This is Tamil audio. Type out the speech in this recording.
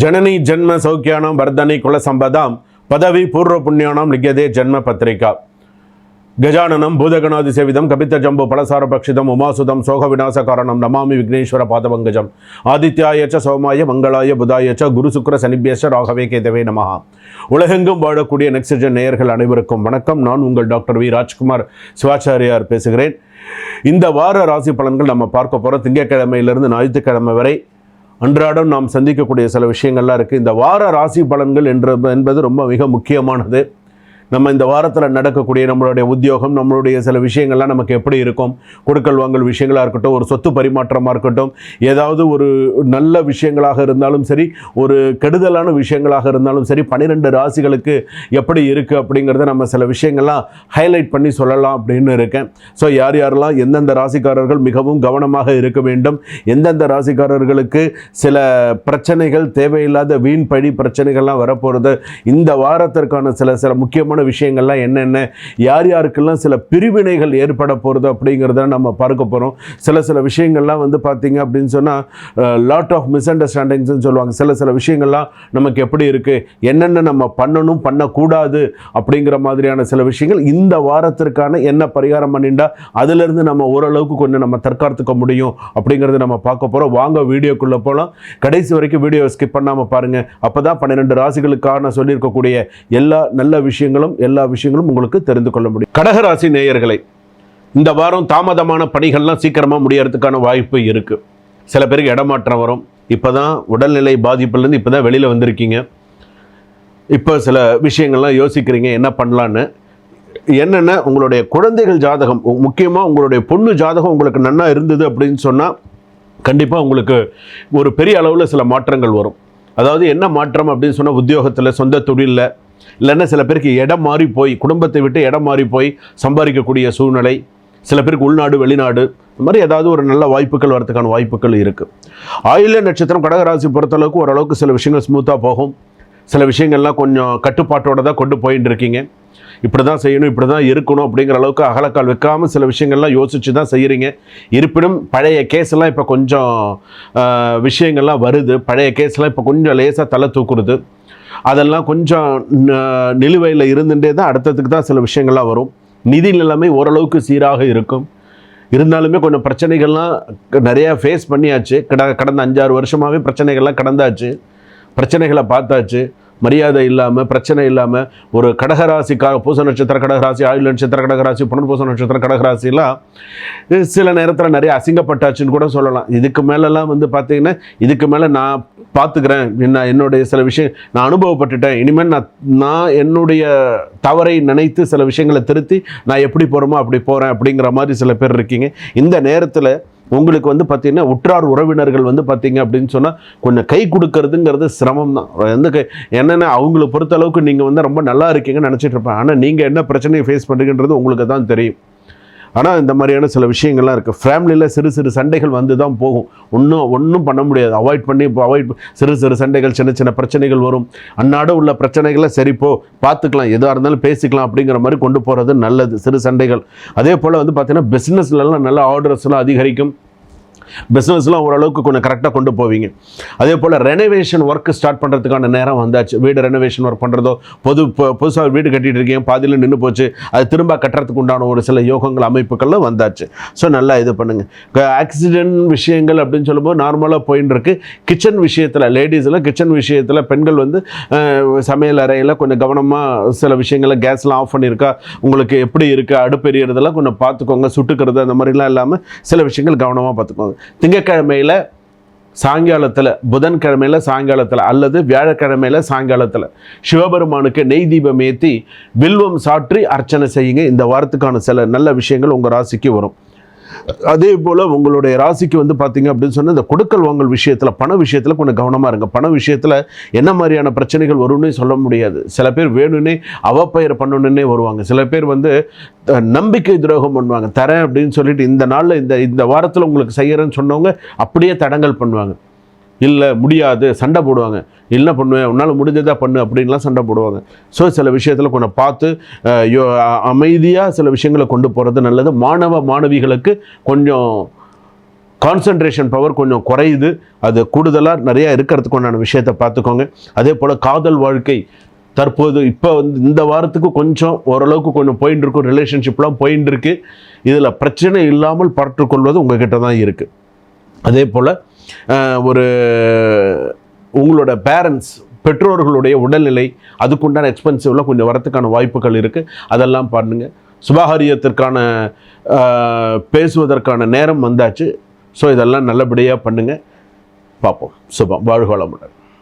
जननी जन्म सौख्यानां वर्धनी कुल संपदां पदवी पूर्व पुण्यानां लिख्यते जन्म पत्रिका गजाननं भूतगणादिसेवितं कपितजम्बो फलसारभक्षितम् उमासुतं शोकविनाशकारणं नमामि विघ्नेश्वर पादपङ्कजम् आदित्याय च सोमाय मंगलाय बुधाय च गुरु शुक्र शनिभ्यश्च राघवे केतवे नमः உலகெங்கும் வாழக்கூடிய நெக்ஸ்ட்ஜென் நேயர்கள் அனைவருக்கும் வணக்கம். நான் உங்கள் டாக்டர் வி ராஜ்குமார் சிவாச்சாரியார் பேசுகிறேன். இந்த வார ராசி பலன்கள் நம்ம பார்க்க போகிறோம். திங்கட்கிழமையிலிருந்து ஞாயிற்றுக்கிழமை வரை அன்றாடம் நாம் சந்திக்கக்கூடிய சில விஷயங்கள்லாம் இருக்குது. இந்த வார ராசி பலன்கள் என்பது ரொம்ப மிக முக்கியமானது. நம்ம இந்த வாரத்தில் நடக்கக்கூடிய நம்மளுடைய உத்தியோகம், நம்மளுடைய சில விஷயங்கள்லாம் நமக்கு எப்படி இருக்கும், கொடுக்கல் வாங்கல் விஷயங்களாக இருக்கட்டும், ஒரு சொத்து பரிமாற்றமாக இருக்கட்டும், ஏதாவது ஒரு நல்ல விஷயங்களாக இருந்தாலும் சரி, ஒரு கெடுதலான விஷயங்களாக இருந்தாலும் சரி, 12 ராசிகளுக்கு எப்படி இருக்குது அப்படிங்கிறத நம்ம சில விஷயங்கள்லாம் ஹைலைட் பண்ணி சொல்லலாம் அப்படின்னு இருக்கேன். ஸோ யார் யாரெல்லாம் எந்தெந்த ராசிக்காரர்கள் மிகவும் கவனமாக இருக்க வேண்டும், எந்தெந்த ராசிக்காரர்களுக்கு சில பிரச்சனைகள், தேவையில்லாத வீண் பழி பிரச்சனைகள்லாம் வரப்போகிறது, இந்த வாரத்திற்கான சில முக்கியமான விஷயங்கள்லாம் என்னென்ன, யார் யாருக்கெல்லாம் சில பிரிவினைகள் ஏற்பட போகிறது அப்படிங்கிறத நம்ம பார்க்க போகிறோம். சில விஷயங்கள்லாம் வந்து பார்த்தீங்க அப்படின்னு சொன்னால் லாட் ஆஃப் மிஸ் அண்டர்ஸ்டாண்டிங்ஸ்ன்னு சொல்லுவாங்க. சில விஷயங்கள்லாம் நமக்கு எப்படி இருக்குது, என்னென்ன நம்ம பண்ணணும் பண்ணக்கூடாது அப்படிங்கிற மாதிரியான சில விஷயங்கள் இந்த வாரத்திற்கான என்ன பரிகாரம் பண்ணிட்டா அதிலிருந்து நம்ம ஓரளவுக்கு கொஞ்சம் நம்ம தற்காத்துக்க முடியும் அப்படிங்கிறத நம்ம பார்க்க போகிறோம். வாங்க வீடியோக்குள்ளே போகலாம். கடைசி வரைக்கும் வீடியோ ஸ்கிப் பண்ணாமல் பாருங்கள். அப்போ தான் 12 ராசிகளுக்கான சொல்லியிருக்கக்கூடிய எல்லா நல்ல விஷயங்களும் எல்லா விஷயங்களும் உங்களுக்கு தெரிந்து கொள்ள முடியும். கடகராசி நேயர்களை, இந்த வாரம் தாமதமான பணிகள்லாம் சீக்கிரமாக முடியறதுக்கான வாய்ப்பு இருக்குது. சில பேருக்கு இடமாற்றம் வரும். இப்போ தான் உடல்நிலை பாதிப்புலேருந்து இப்போ தான் வெளியில் வந்திருக்கீங்க. இப்போ சில விஷயங்கள்லாம் யோசிக்கிறீங்க என்ன பண்ணலான்னு. என்னென்ன உங்களுடைய குழந்தைகள் ஜாதகம், முக்கியமாக உங்களுடைய பொண்ணு ஜாதகம் உங்களுக்கு நன்னா இருந்தது அப்படின்னு சொன்னால் கண்டிப்பாக உங்களுக்கு ஒரு பெரிய அளவில் சில மாற்றங்கள் வரும். அதாவது என்ன மாற்றம் அப்படின்னு சொன்னால், உத்தியோகத்தில், சொந்த தொழிலில், இல்லைன்னா சில பேருக்கு இடம் மாறி போய், குடும்பத்தை விட்டு இடம் மாறி போய் சம்பாதிக்கக்கூடிய சூழ்நிலை, சில பேருக்கு உள்நாடு வெளிநாடு, இந்த மாதிரி ஏதாவது ஒரு நல்ல வாய்ப்புகள் வரதுக்கான வாய்ப்புகள் இருக்குது. ஆயில்ய நட்சத்திரம் கடகராசி பொறுத்தளவுக்கு ஓரளவுக்கு சில விஷயங்கள் ஸ்மூத்தாக போகும். சில விஷயங்கள்லாம் கொஞ்சம் கட்டுப்பாட்டோடு தான் கொண்டு போயின்னு இருக்கீங்க. இப்படி தான் செய்யணும், இப்படி தான் இருக்கணும் அப்படிங்கிற அளவுக்கு அகலக்கால் வைக்காமல் சில விஷயங்கள்லாம் யோசித்து தான் செய்கிறீங்க. இருப்பினும் பழைய கேஸ்லாம் இப்போ கொஞ்சம் விஷயங்கள்லாம் வருது. பழைய கேஸ்லாம் இப்போ கொஞ்சம் லேசாக தலை தூக்குறது, அதெல்லாம் கொஞ்சம் நிலுவையில் இருந்துகிட்டே தான் அடுத்ததுக்கு தான் சில விஷயங்கள்லாம் வரும். நிதி நிலைமை ஓரளவுக்கு சீராக இருக்கும். இருந்தாலுமே கொஞ்சம் பிரச்சனைகள்லாம் நிறையா ஃபேஸ் பண்ணியாச்சு. கடந்த 5-6 வருஷமாகவே பிரச்சனைகள்லாம் கடந்தாச்சு. பிரச்சனைகளை பார்த்தாச்சு. மரியாதை இல்லாமல், பிரச்சனை இல்லாமல், ஒரு கடகராசிக்காக பூச நட்சத்திர கடகராசி, ஆயுள் நட்சத்திர கடகராசி, புனர்பூச நட்சத்திர கடகராசிலாம் சில நேரத்தில் நிறைய அசிங்கப்பட்டாச்சுன்னு கூட சொல்லலாம். இதுக்கு மேலெல்லாம் வந்து பார்த்திங்கன்னா, இதுக்கு மேலே நான் பார்த்துக்கிறேன், என்னுடைய சில விஷயம் நான் அனுபவப்பட்டுட்டேன், இனிமேல் நான் என்னுடைய தவறை நினைத்து சில விஷயங்களை திருத்தி நான் எப்படி போகிறோமோ அப்படி போகிறேன் அப்படிங்கிற மாதிரி சில பேர் இருக்கீங்க. இந்த நேரத்தில் உங்களுக்கு வந்து பார்த்திங்கன்னா உற்றார் உறவினர்கள் வந்து பார்த்திங்க அப்படின்னு சொன்னால் கொஞ்சம் கை கொடுக்கறதுங்கிறது சிரமம் தான். என்னென்ன அவங்கள பொறுத்தளவுக்கு நீங்கள் வந்து ரொம்ப நல்லா இருக்கீங்கன்னு நினச்சிட்டு இருப்பேன். ஆனால் நீங்கள் என்ன பிரச்சனையை ஃபேஸ் பண்ணுறீங்கன்றது உங்களுக்கு தான் தெரியும். ஆனால் இந்த மாதிரியான சில விஷயங்கள்லாம் இருக்குது. ஃபேமிலியில் சிறு சண்டைகள் வந்து தான் போகும். ஒன்றும் பண்ண முடியாது. அவாய்ட் சிறு சண்டைகள், சின்ன பிரச்சனைகள் வரும். அன்னாட உள்ள பிரச்சனைகளை சரிப்போ பார்த்துக்கலாம், எதாக இருந்தாலும் பேசிக்கலாம் அப்படிங்கிற மாதிரி கொண்டு போகிறது நல்லது. சிறு சண்டைகள். அதே போல் வந்து பார்த்திங்கன்னா பிஸ்னஸ்லாம் நல்ல ஆர்டர்ஸ்லாம் அதிகரிக்கும். பிஸ்னஸ்லாம் ஓரளவுக்கு கொஞ்சம் கரெக்டாக கொண்டு போவீங்க. அதே போல் ரெனோவேஷன் ஒர்க் ஸ்டார்ட் பண்ணுறதுக்கான நேரம் வந்தாச்சு. வீடு ரெனோவேஷன் ஒர்க் பண்ணுறதோ, புதுசாக வீடு கட்டிகிட்டு இருக்கீங்க, பாதியில் நின்று போச்சு, அது திரும்ப கட்டுறதுக்கு உண்டான ஒரு சில யோகங்கள், அமைப்புகள்லாம் வந்தாச்சு. ஸோ நல்லா இது பண்ணுங்கள். ஆக்சிடென்ட் விஷயங்கள் அப்படின்னு சொல்லும்போது நார்மலாக போயின்னு இருக்குது. கிச்சன் விஷயத்தில், லேடிஸில் கிச்சன் விஷயத்தில் பெண்கள் வந்து சமையல் அறையில் கொஞ்சம் கவனமாக சில விஷயங்களை, கேஸ்லாம் ஆஃப் பண்ணியிருக்கா, உங்களுக்கு எப்படி இருக்குது, அடுப்பு எரியறதெல்லாம் கொஞ்சம் பார்த்துக்கோங்க. சுட்டுக்கிறது அந்த மாதிரிலாம் இல்லாமல் சில விஷயங்கள் கவனமாக பார்த்துக்கோங்க. திங்கட்கிழமையில் சாயங்காலத்தில், புதன்கிழமையில் சாயங்காலத்தில் அல்லது வியாழக்கிழமையில் சாயங்காலத்தில் சிவபெருமானுக்கு நெய் தீபம் ஏற்றி வில்வம் சாற்றி அர்ச்சனை செய்யுங்க. இந்த வாரத்துக்கான சில நல்ல விஷயங்கள் உங்கள் ராசிக்கு வரும். அதே போல் உங்களுடைய ராசிக்கு வந்து பார்த்திங்க அப்படின்னு சொன்னால் இந்த கொடுக்கல் வாங்கல் விஷயத்தில், பண விஷயத்தில் கொஞ்சம் கவனமாக இருங்க. பண விஷயத்தில் என்ன மாதிரியான பிரச்சனைகள் வரும்னே சொல்ல முடியாது. சில பேர் வேணும்னே அவப்பெயர் பண்ணணுன்னே வருவாங்க. சில பேர் வந்து நம்பிக்கை துரோகம் பண்ணுவாங்க. தரேன் அப்படின்னு சொல்லிட்டு இந்த நாளில் இந்த வாரத்தில் உங்களுக்கு செய்கிறேன்னு சொன்னவங்க அப்படியே தடங்கல் பண்ணுவாங்க. இல்லை முடியாது, சண்டை போடுவாங்க. என்ன பண்ணுவேன், உன்னால் முடிஞ்சதாக பண்ணு அப்படின்லாம் சண்டை போடுவாங்க. ஸோ சில விஷயத்தில் கொஞ்சம் பார்த்து அமைதியாக சில விஷயங்களை கொண்டு போகிறது நல்லது. மாணவ மாணவிகளுக்கு கொஞ்சம் கான்சன்ட்ரேஷன் பவர் கொஞ்சம் குறையுது. அது கூடுதலாக நிறையா இருக்கிறதுக்கு உண்டான விஷயத்தை பார்த்துக்கோங்க. அதே போல் காதல் வாழ்க்கை தற்போது இப்போ இந்த வாரத்துக்கு கொஞ்சம் ஓரளவுக்கு கொஞ்சம் போயின்னு இருக்கும், ரிலேஷன்ஷிப்லாம் போயின்னு இருக்கு. இதில் பிரச்சனை இல்லாமல் பார்த்துக்கொள்வது உங்ககிட்ட தான் இருக்குது. அதே போல் ஒரு உங்களோட பேரண்ட்ஸ் பெற்றோர்களுடைய உடல்நிலை அதுக்குண்டான எக்ஸ்பென்சிவ்லாம் கொஞ்சம் வரத்துக்கான வாய்ப்புகள் இருக்குது. அதெல்லாம் பண்ணுங்கள். சுபகாரியத்திற்கான பேசுவதற்கான நேரம் வந்தாச்சு. ஸோ இதெல்லாம் நல்லபடியாக பண்ணுங்கள். பார்ப்போம். சுபம். வாழ்க வளமுடன்.